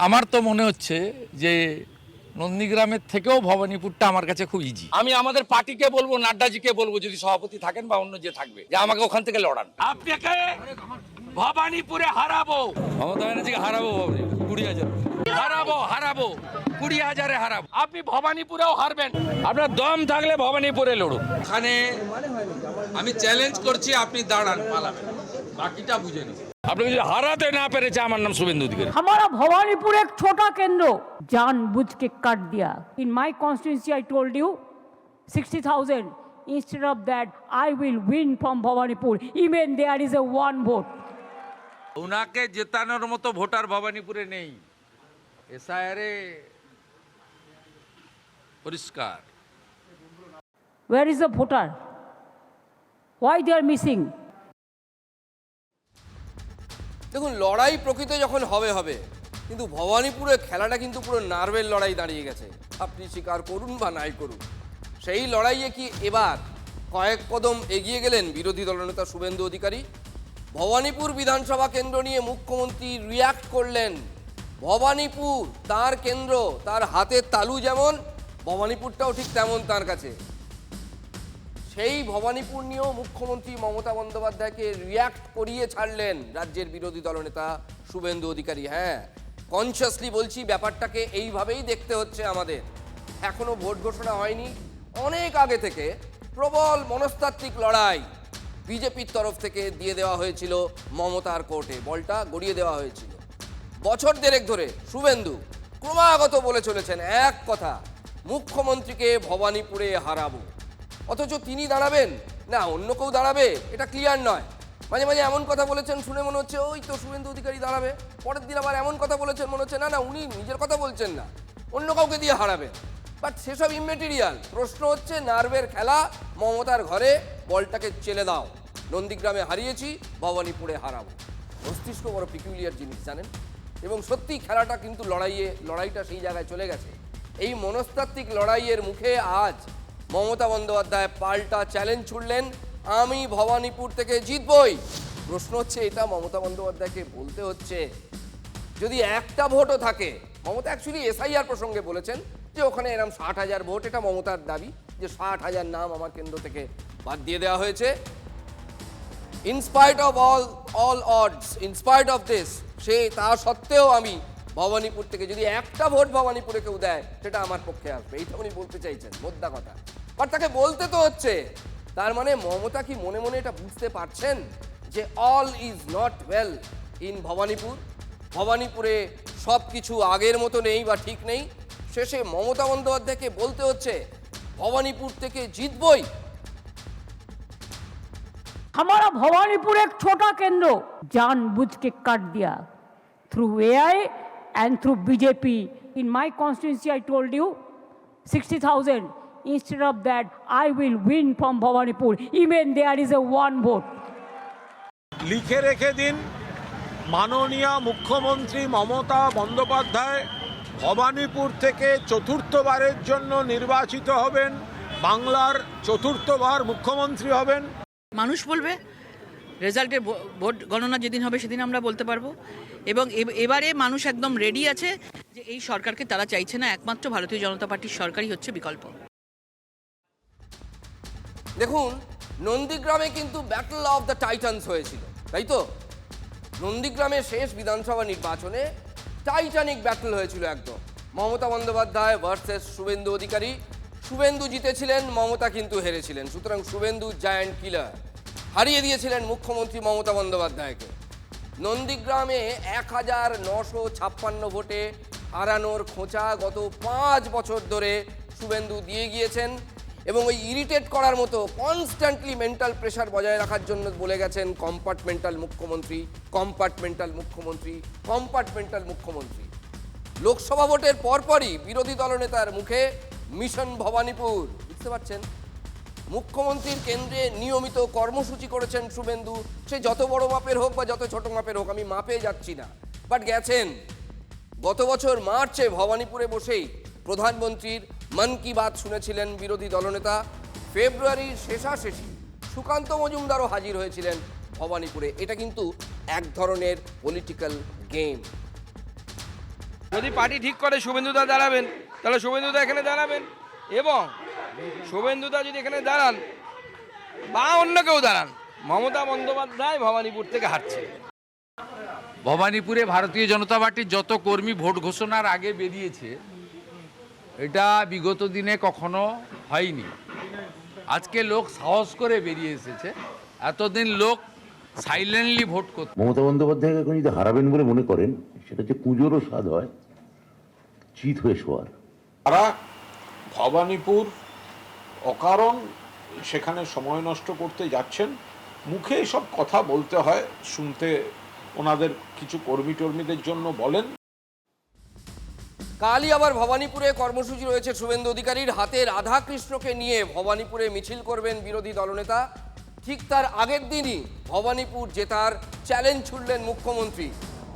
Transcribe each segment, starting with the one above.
আমার তো মনে হচ্ছে যে নন্দীগ্রামের থেকেও ভবানীপুরটা আমার কাছে খুব ইজি। আমি আমাদের পার্টিকে বলবো, নাড্ডাজিকে বলবো, যদি সভাপতি থাকেন বা অন্য যে থাকবে, যে আমাকে ওখান থেকে লড়ান। আপনাকে ভবানীপুরে হারাবো, মমতা ব্যানার্জিকে হারাবো, 20,000 হারাবো 20,000-এ হারাবো। আপনি ভবানীপুরেও হারবেন, আপনার দম থাকলে ভবানীপুরে লড়ুন। ওখানে আমি চ্যালেঞ্জ করছি, আপনি দাঁড়ান, পালাবেন, বাকিটা বুঝে নিন। আপনি যদি হারাতে না পেরেছে, আমার নাম শুভেন্দু অধিকারী। हमारा भवानीपुर एक छोटा केंद्र जानबूझ के काट दिया. In my constituency, I told you 60,000. Instead of that, I will win from Bhawanipur. Even there is a one vote. ওনাকে জেতানোর মতো ভোটার ভবানীপুরে নেই। এসআইআরে পরিষ্কার। Where is the voter? Why they are missing? দেখুন, লড়াই প্রকৃত যখন হবে হবে, কিন্তু ভবানীপুরে খেলাটা কিন্তু পুরো নার্ভের লড়াই দাঁড়িয়ে গেছে। আপনি স্বীকার করুন বা নাই করুন, সেই লড়াইয়ে কি এবার কয়েক কদম এগিয়ে গেলেন বিরোধী দলনেতা শুভেন্দু অধিকারী? ভবানীপুর বিধানসভা কেন্দ্র নিয়ে মুখ্যমন্ত্রী রিয়াক্ট করলেন। ভবানীপুর তার কেন্দ্র, তার হাতের তালু যেমন, ভবানীপুরটাও ঠিক তেমন তার কাছে। সেই ভবানীপুর নিয়েও মুখ্যমন্ত্রী মমতা বন্দ্যোপাধ্যায়কে রিয়াক্ট করিয়ে ছাড়লেন রাজ্যের বিরোধী দলনেতা শুভেন্দু অধিকারী। হ্যাঁ, কনসিয়াসলি বলছি, ব্যাপারটাকে এইভাবেই দেখতে হচ্ছে আমাদের। এখনো ভোট ঘোষণা হয়নি, অনেক আগে থেকে প্রবল মনস্তাত্ত্বিক লড়াই বিজেপির তরফ থেকে দিয়ে দেওয়া হয়েছিল মমতার কোর্টে, বলটা গড়িয়ে দেওয়া হয়েছিল। বছর দেড়েক ধরে শুভেন্দু ক্রমাগত বলে চলেছেন এক কথা, মুখ্যমন্ত্রীকে ভবানীপুরে হারাবো। অথচ তিনি দাঁড়াবেন না অন্য কেউ দাঁড়াবে, এটা ক্লিয়ার নয়। মাঝে মাঝে এমন কথা বলেছেন, শুনে মনে হচ্ছে ওই তো শুভেন্দু অধিকারী দাঁড়াবে। পরের দিন আবার এমন কথা বলেছেন, মনে হচ্ছে না না উনি নিজের কথা বলছেন না, অন্য কাউকে দিয়ে হারাবেন। বাট সেসব ইমেটেরিয়াল। প্রশ্ন হচ্ছে নার্ভের খেলা, মমতার ঘরে বলটাকে চেলে দাও। নন্দীগ্রামে হারিয়েছি, ভবানীপুরে হারাবো। মস্তিষ্ক বড় পিকুলিয়ার জিনিস, জানেন। এবং সত্যি খেলাটা কিন্তু লড়াইটা সেই জায়গায় চলে গেছে। এই মনস্তাত্ত্বিক লড়াইয়ের মুখে আজ মমতা বন্দ্যোপাধ্যায় পাল্টা চ্যালেঞ্জ ছুড়লেন, আমি ভবানীপুর থেকে জিতবই। প্রশ্ন হচ্ছে, এটা মমতা বন্দ্যোপাধ্যায়কে বলতে হচ্ছে যদি একটা ভোটও থাকে। মমতা অ্যাকচুয়ালি এসআইআর প্রসঙ্গে বলেছেন যে ওখানে এরকম 60,000 ভোট, এটা মমতার দাবি যে 60,000 নাম আমার কেন্দ্র থেকে বাদ দিয়ে দেওয়া হয়েছে। In spite of all odds, in spite of this, তা সত্ত্বেও আমি ভবানীপুর থেকে যদি একটা ভোট ভবানীপুরে কেউ দেয়, সেটা আমার পক্ষে আসবে। এইটা উনি বলতে চাইছেন, মোদ্দা কথা। বাট তাকে বলতে তো হচ্ছে। তার মানে মমতা কি মনে মনে এটা বুঝতে পারছেন যে all is not well in Bhowanipur? ভবানীপুরে সব কিছু আগের মতো নেই বা ঠিক নেই। শেষে মমতা বন্দ্যোপাধ্যায়কে বলতে হচ্ছে ভবানীপুর থেকে জিতবই। हमारा भवानीपुर एक छोटा केंद्र जानबूझ के काट दिया. Through AI and through BJP. In my constituency, I told you 60,000. Instead of that, I will win from Bhawanipur. Even there is a one vote. লিখে রেখে দিন, মাননীয় মুখ্যমন্ত্রী মমতা বন্দ্যোপাধ্যায় ভবানীপুর থেকে চতুর্থবারের জন্য নির্বাচিত হবেন, বাংলার চতুর্থবার মুখ্যমন্ত্রী হবেন। মানুষ বলবে, রেজাল্টের ভোট গণনা যেদিন হবে সেদিন আমরা বলতে পারবো। এবং এবারে মানুষ একদম রেডি আছে যে এই সরকারকে তারা চাইছে না, একমাত্র ভারতীয় জনতা পার্টির সরকারই হচ্ছে বিকল্প। দেখুন, নন্দীগ্রামে কিন্তু ব্যাটল অফ দ্য টাইটান্স হয়েছিল, তাই তো? নন্দীগ্রামে শেষ বিধানসভা নির্বাচনে টাইটানিক ব্যাটল হয়েছিল একদম। মমতা বন্দ্যোপাধ্যায় ভার্সেস শুভেন্দু অধিকারী। শুভেন্দু জিতেছিলেন, মমতা কিন্তু হেরেছিলেন। সুতরাং শুভেন্দু জায়ান্ট কিলার, হারিয়ে দিয়েছিলেন মুখ্যমন্ত্রী মমতা বন্দ্যোপাধ্যায়কে। নন্দীগ্রামে 1956 ভোটে হারানোর খোঁচা গত 5 বছর ধরে শুভেন্দু দিয়ে গিয়েছেন। এবং ওই ইরিটেট করার মতো কনস্ট্যান্টলি মেন্টাল প্রেশার বজায় রাখার জন্য বলে গেছেন কম্পার্টমেন্টাল মুখ্যমন্ত্রী, কম্পার্টমেন্টাল মুখ্যমন্ত্রী, কম্পার্টমেন্টাল মুখ্যমন্ত্রী। লোকসভা ভোটের পরপরই বিরোধী দলনেতার মুখে মিশন ভবানীপুর। বুঝতে পারছেন? মুখ্যমন্ত্রীর কেন্দ্রে নিয়মিত কর্মসূচি করেছেন শুভেন্দু, সে যত বড় মাপের হোক বা যত ছোট মাপের হোক, আমি মাপে যাচ্ছি না, বাট গেছেন। গত বছর মার্চে ভবানীপুরে বসেই প্রধানমন্ত্রীর মন কি বাত শুনেছিলেন বিরোধী দলনেতা। ফেব্রুয়ারির শেষাশেষি সুকান্ত মজুমদারও হাজির হয়েছিলেন ভবানীপুরে। এটা কিন্তু এক ধরনের পলিটিক্যাল গেম। যদি পার্টি ঠিক করে শুভেন্দুদা দাঁড়াবেন, তাহলে শুভেন্দুদা এখানে দাঁড়াবেন, এবং শুভেন্দুদা যদি এখানে দাঁড়ান বা অন্য কেউ দাঁড়ান, মমতা বন্দ্যোপাধ্যায় ভবানীপুর থেকে হারছে। ভবানীপুরে ভারতীয় জনতা পার্টির যত কর্মী ভোট ঘোষণার আগে বেরিয়েছে, এটা বিগত দিনে কখনো হয়নি। আজকে লোক সাহস করে বেরিয়ে এসেছে, এতদিন লোক সাইলেন্টলি ভোট করত। মমতা বন্দ্যোপাধ্যায়কে এখন যদি হারাবেন বলে মনে করেন, সেটা হচ্ছে পুজোরও স্বাদ হয় চিত হয়ে শোয়ার। তারা ভবানীপুর অকারণ সেখানে সময় নষ্ট করতে যাচ্ছেন। মুখে সব কথা বলতে হয়, শুনতে ওনাদের কিছু কর্মী টর্মীদের জন্য বলেন। কালই আবার ভবানীপুরে কর্মসূচি রয়েছে শুভেন্দু অধিকারীর। হাতে রাধাকৃষ্ণকে নিয়ে ভবানীপুরে মিছিল করবেন বিরোধী দলনেতা। ঠিক তার আগের দিনই ভবানীপুর জেতার চ্যালেঞ্জ ছুড়লেন মুখ্যমন্ত্রী।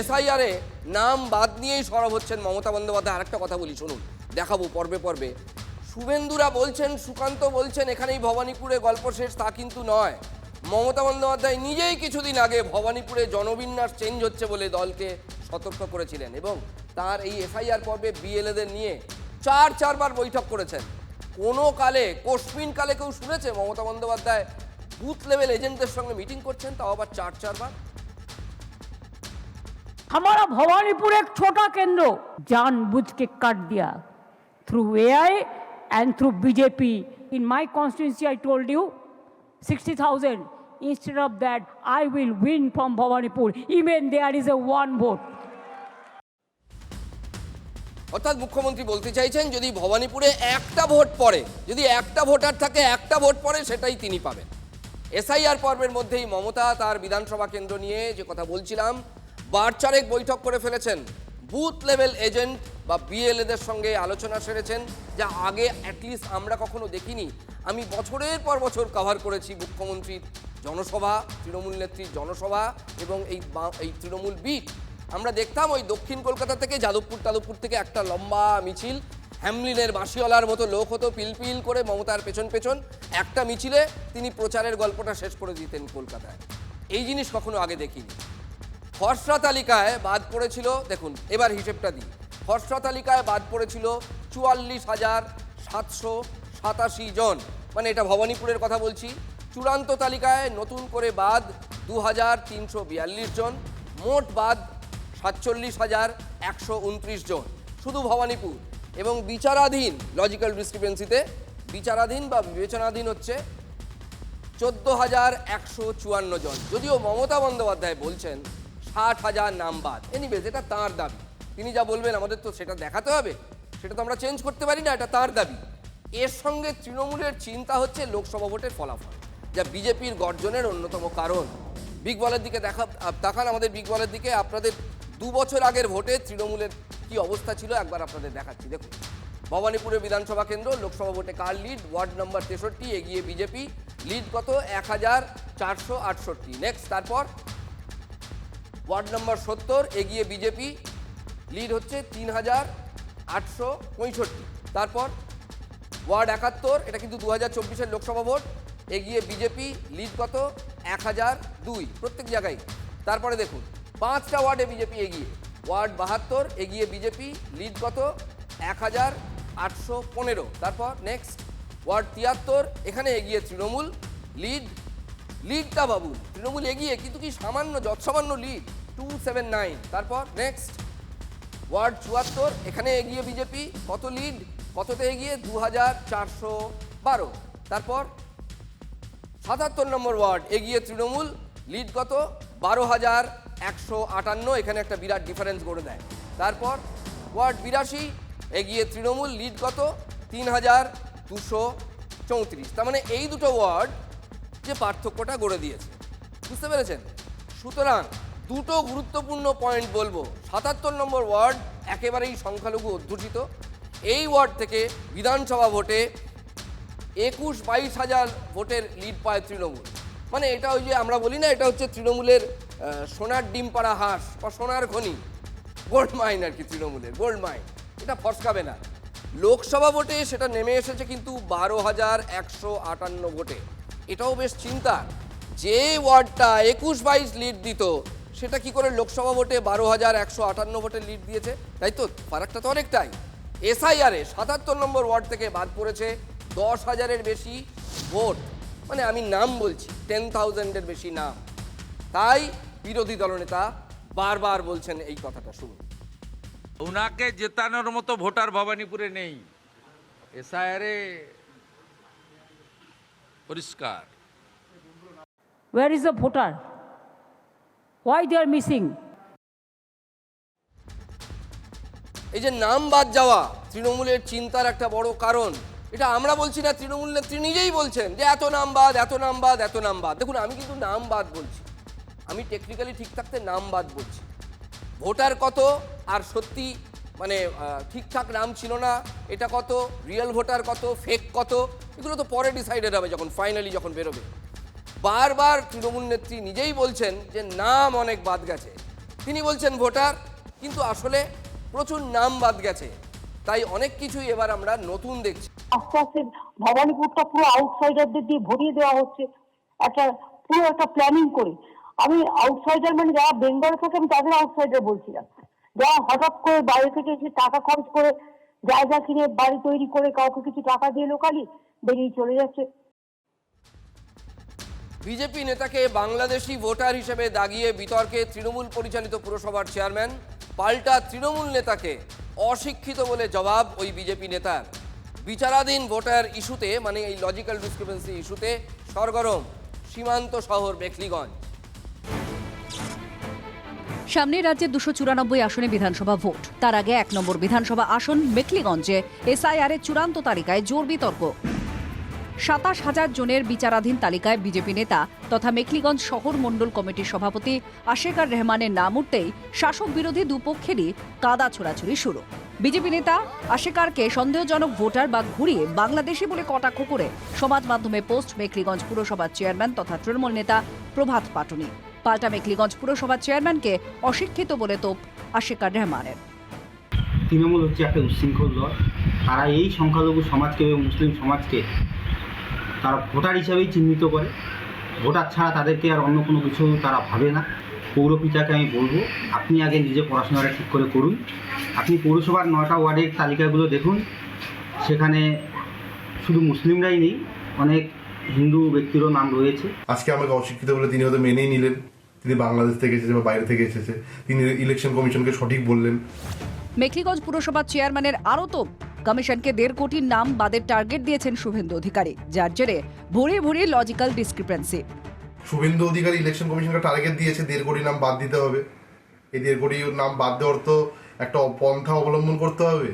এসআইআরে নাম বাদ নিয়েই সরব হচ্ছেন মমতা বন্দ্যোপাধ্যায়। আরেকটা কথা বলি, শুনুন, দেখাবো পর্বে পর্বে। শুভেন্দুরা বলছেন, সুকান্ত বলছেন এখানেই ভবানীপুরে গল্প শেষ, তা কিন্তু নয়। মমতা বন্দ্যোপাধ্যায় নিজেই কিছুদিন আগে ভবানীপুরে জনবিন্যাস চেঞ্জ হচ্ছে বলে দলকে সতর্ক করেছিলেন, এবং তার এই এসআইআর পর্বে বিএলএদের নিয়ে চারবার বৈঠক করেছেন। কোনো কালে, কোশ্মিন কালে কেউ শুনেছে মমতা বন্দ্যোপাধ্যায় বুথ লেভেল এজেন্টদের সঙ্গে মিটিং করছেন, তাও আবার চারবার? हमारा भवानीपुर एक छोटा केंद्र जानबूझ के काट दिया through AI and through BJP. In my constituency, I told you 60,000. Instead of that, I will win from Bhawanipur. Even there is a one vote. অর্থাৎ মুখ্যমন্ত্রী বলতে চাইছেন, যদি ভবানীপুরে একটা ভোট পড়ে, যদি একটা ভোটার থাকে, একটা ভোট পড়ে, সেটাই তিনি পাবেন। এসআইআর পর্বের মধ্যেই মমতা তার বিধানসভা কেন্দ্র নিয়ে যে কথা বলছিলাম, বারচারেক বৈঠক করে ফেলেছেন। বুথ লেভেল এজেন্ট বা বিএলএদের সঙ্গে আলোচনা সেরেছেন, যা আগে অ্যাটলিস্ট আমরা কখনো দেখিনি। আমি বছরের পর বছর কভার করেছি মুখ্যমন্ত্রীর জনসভা, তৃণমূল নেত্রীর জনসভা এবং এই তৃণমূল বিট। আমরা দেখতাম ওই দক্ষিণ কলকাতা থেকে যাদবপুর থেকে একটা লম্বা মিছিল, হ্যামলিনের বাঁশিওয়ালার মতো লোক হতো পিলপিল করে মমতার পেছন পেছন। একটা মিছিলে তিনি প্রচারের গল্পটা শেষ করে দিতেন কলকাতায়। এই জিনিস কখনো আগে দেখিনি। খসড়া তালিকায় বাদ পড়েছিল, দেখুন এবার হিসেবটা দিই, খসড়া তালিকায় বাদ পড়েছিল 44,787 জন, মানে এটা ভবানীপুরের কথা বলছি। চূড়ান্ত তালিকায় নতুন করে বাদ 2,342 জন, মোট বাদ 47,129 জন শুধু ভবানীপুর। এবং বিচারাধীন, লজিক্যাল ডিসক্রিপেন্সিতে বিচারাধীন বা বিবেচনাধীন হচ্ছে 14,154 জন। যদিও মমতা বন্দ্যোপাধ্যায় বলছেন 60,000 নাম বাদ। এনিওয়েজ, এটা তাঁর দাবি, তিনি যা বলবেন আমাদের তো সেটা দেখাতে হবে, সেটা তো আমরা চেঞ্জ করতে পারি না, এটা তাঁর দাবি। এর সঙ্গে তৃণমূলের চিন্তা হচ্ছে লোকসভা ভোটের ফলাফল, যা বিজেপির গর্জনের অন্যতম কারণ। বিগ বলের দিকে তাকান, আমাদের বিগ বলের দিকে। আপনাদের 2 বছর আগের ভোটে তৃণমূলের কি অবস্থা ছিল একবার আপনাদের দেখাচ্ছি, দেখুন। ভবানীপুরের বিধানসভা কেন্দ্র, লোকসভা ভোটে কার লিড? ওয়ার্ড নম্বর 63 এগিয়ে বিজেপি, লিড কত? 1,468। নেক্সট, তারপর ওয়ার্ড নম্বর 70 এগিয়ে বিজেপি, লিড হচ্ছে 3,865। তারপর ওয়ার্ড 71, এটা কিন্তু 2024-এর লোকসভা ভোট, এগিয়ে বিজেপি, লিড কত? 1,002 প্রত্যেক জায়গায়। তারপরে দেখুন 5টা ওয়ার্ডে বিজেপি এগিয়ে, ওয়ার্ড 72 এগিয়ে বিজেপি, লিড কত? 1,815। তারপর নেক্সট ওয়ার্ড 73, এখানে এগিয়ে তৃণমূল, লিডটা বাবু তৃণমূল এগিয়ে, কিন্তু কি সামান্য, যৎসামান্য লিড, 279। তারপর নেক্সট ওয়ার্ড 74, এখানে এগিয়ে বিজেপি, কত লিড, কততে এগিয়ে? 2,412। তারপর 77 নম্বর ওয়ার্ড এগিয়ে তৃণমূল, লিড কত? 12,158, এখানে একটা বিরাট ডিফারেন্স করে দেয়। তারপর ওয়ার্ড 82 এগিয়ে তৃণমূল, লিড কত? 3,234। তার মানে এই দুটো ওয়ার্ড যে পার্থক্যটা গড়ে দিয়েছে, বুঝতে পেরেছেন? সুতরাং দুটো গুরুত্বপূর্ণ পয়েন্ট বলবো। 77 নম্বর ওয়ার্ড একেবারেই সংখ্যালঘু অধ্যুষিত। এই ওয়ার্ড থেকে বিধানসভা ভোটে 21-22 হাজার ভোটের লিড পায় তৃণমূল। মানে এটা ওই যে আমরা বলি না, এটা হচ্ছে তৃণমূলের সোনার ডিম পাড়া হাঁস বা সোনার খনি, গোল্ড মাইন আর কি, তৃণমূলের গোল্ড মাইন, এটা ফসকাবে না। লোকসভা ভোটে সেটা নেমে এসেছে কিন্তু 12,158 ভোটে। এটাও বেশ চিন্তা, যে ওয়ার্ডটা 21-22 লিড দিত, সেটা কি করে লোকসভা ভোটে 12,158 ভোটে লিড দিয়েছে, তাই তো? ফারাকটা তো অনেকটাই। এসআইআরে 77 নম্বর ওয়ার্ড থেকে বাদ পড়েছে 10,000-এর বেশি ভোট, মানে আমি নাম বলছি 10,000-এর বেশি নাম। তাই বিরোধী দলনেতা বারবার বলছেন এই কথাটা। শুনুন। ওনাকে জেতানোর মতো ভোটার ভবানীপুরে নেই, এসআইআরে পরিষ্কার। Where is the voter? Why they are missing? এই যে নাম বাদ যাওয়া তৃণমূলের চিন্তার একটা বড় কারণ, এটা আমরা বলছি না, তৃণমূল নেত্রী নিজেই বলছেন যে এত নাম বাদ, এত নাম বাদ, এত নাম বাদ। দেখুন, আমি কিন্তু নাম বাদ বলছি, আমি টেকনিক্যালি ঠিক থাকতে নাম বাদ বলছি। ভোটার কত আর সত্যি মানে ঠিকঠাক নাম ছিল না এটা কত, রিয়েল ভোটার কত, ফেক কত, এগুলো তো পরে ডিসাইডেড হবে যখন ফাইনালি যখন বেরোবে। বারবার তৃণমূল নেত্রী নিজেই বলছেন যে নাম অনেক বাদ গেছে, তিনি বলছেন ভোটার, কিন্তু আসলে প্রচুর নাম বাদ গেছে। তাই অনেক কিছুই এবার আমরা নতুন দেখছি। আস্তে আস্তে ভবানীপুরটা পুরো আউটসাইডারদের দিয়ে ভরিয়ে দেওয়া হচ্ছে, পুরো একটা প্ল্যানিং করে। আমি আউটসাইডার মানে যারা বেঙ্গলে থাকে আমি তাদের আউটসাইডার বলছি না, যারা হঠাৎ করে বাইরে থেকে এসে টাকা খরচ করে জায়গা কিনে বাড়ি তৈরি করে কাউকে কিছু টাকা দিয়ে লোকালি বেরিয়ে চলে যাচ্ছে। বিজেপি নেতাকে বাংলাদেশি ভোটার হিসেবে দাগিয়ে বিতর্কে তৃণমূল পরিচালিত পুরসভার চেয়ারম্যান, পাল্টা তৃণমূল নেতাকে অশিক্ষিত বলে জবাব ওই বিজেপি নেতার। বিচারাধীন ভোটার ইস্যুতে, মানে এই লজিক্যাল ডিসক্রিপেন্সি ইস্যুতে সরগরম সীমান্ত শহর মেখলিগঞ্জ। সামনে রাজ্যের 294 আসনে বিধানসভা ভোট। তার আগে 1 নম্বর বিধানসভা আসন মেখলিগঞ্জে এসআইআর এর চূড়ান্ত তালিকায় জোর বিতর্ক। 27,000 জনের বিচারাধীন তালিকায় বিজেপি নেতা তথা মেখলিগঞ্জ শহর মণ্ডল কমিটির সভাপতি আশেকার রহমানের নাম উঠতেই শাসক বিরোধী দুপক্ষেরই কাদা ছোড়াছুড়ি শুরু। বিজেপি নেতা আশেকারকে সন্দেহজনক ভোটার বা ঘুরিয়ে বাংলাদেশি বলে কটাক্ষ করে সমাজ মাধ্যমে পোস্ট মেখলিগঞ্জ পুরসভার চেয়ারম্যান তথা তৃণমূল নেতা প্রভাত পাটনি। পাল্টা মেখলিগঞ্জ পুরসভার চেয়ারম্যানকে অশিক্ষিত বলে তোপ আশেকার রহমানের। তৃণমূল হচ্ছে একটা উচ্ছৃঙ্খল দল, তারা এই সংখ্যালঘু সমাজকে এবং মুসলিম সমাজকে তারা ভোটার হিসাবেই চিহ্নিত করে, ভোটার ছাড়া তাদেরকে আর অন্য কোনো কিছু তারা ভাবে না। পৌরপিতাকে আমি বলবো, আপনি আগে নিজে পড়াশোনাটা ঠিক করে করুন। আপনি পৌরসভার 9টা ওয়ার্ডের তালিকাগুলো দেখুন, সেখানে শুধু মুসলিমরাই নেই, অনেক হিন্দু ব্যক্তিরও নাম রয়েছে। আজকে আমাকে অশিক্ষিত বলে তিনি হয়তো মেনেই নিলেন, তিনি বাংলাদেশ থেকে এসেছে বা বাইরে থেকে এসেছে, তিনি ইলেকশন কমিশনকে সঠিক বললেন। মেখলিগঞ্জ পুরসভার চেয়ারম্যানের আরও তো কমিশনকে 1.5 কোটির নাম বাদের টার্গেট দিয়েছেন শুভেন্দু অধিকারী, যার জেরে ভরিয়ে ভরিয়ে logical discrepancy. Suvendu Adhikari election কমিশনকে টার্গেট দিয়েছে 1.5 কোটি নাম বাদ দিতে হবে। এই 1.5 কোটি নাম বাদ দেওয়ার তো একটা পন্থা অবলম্বন করতে হবে।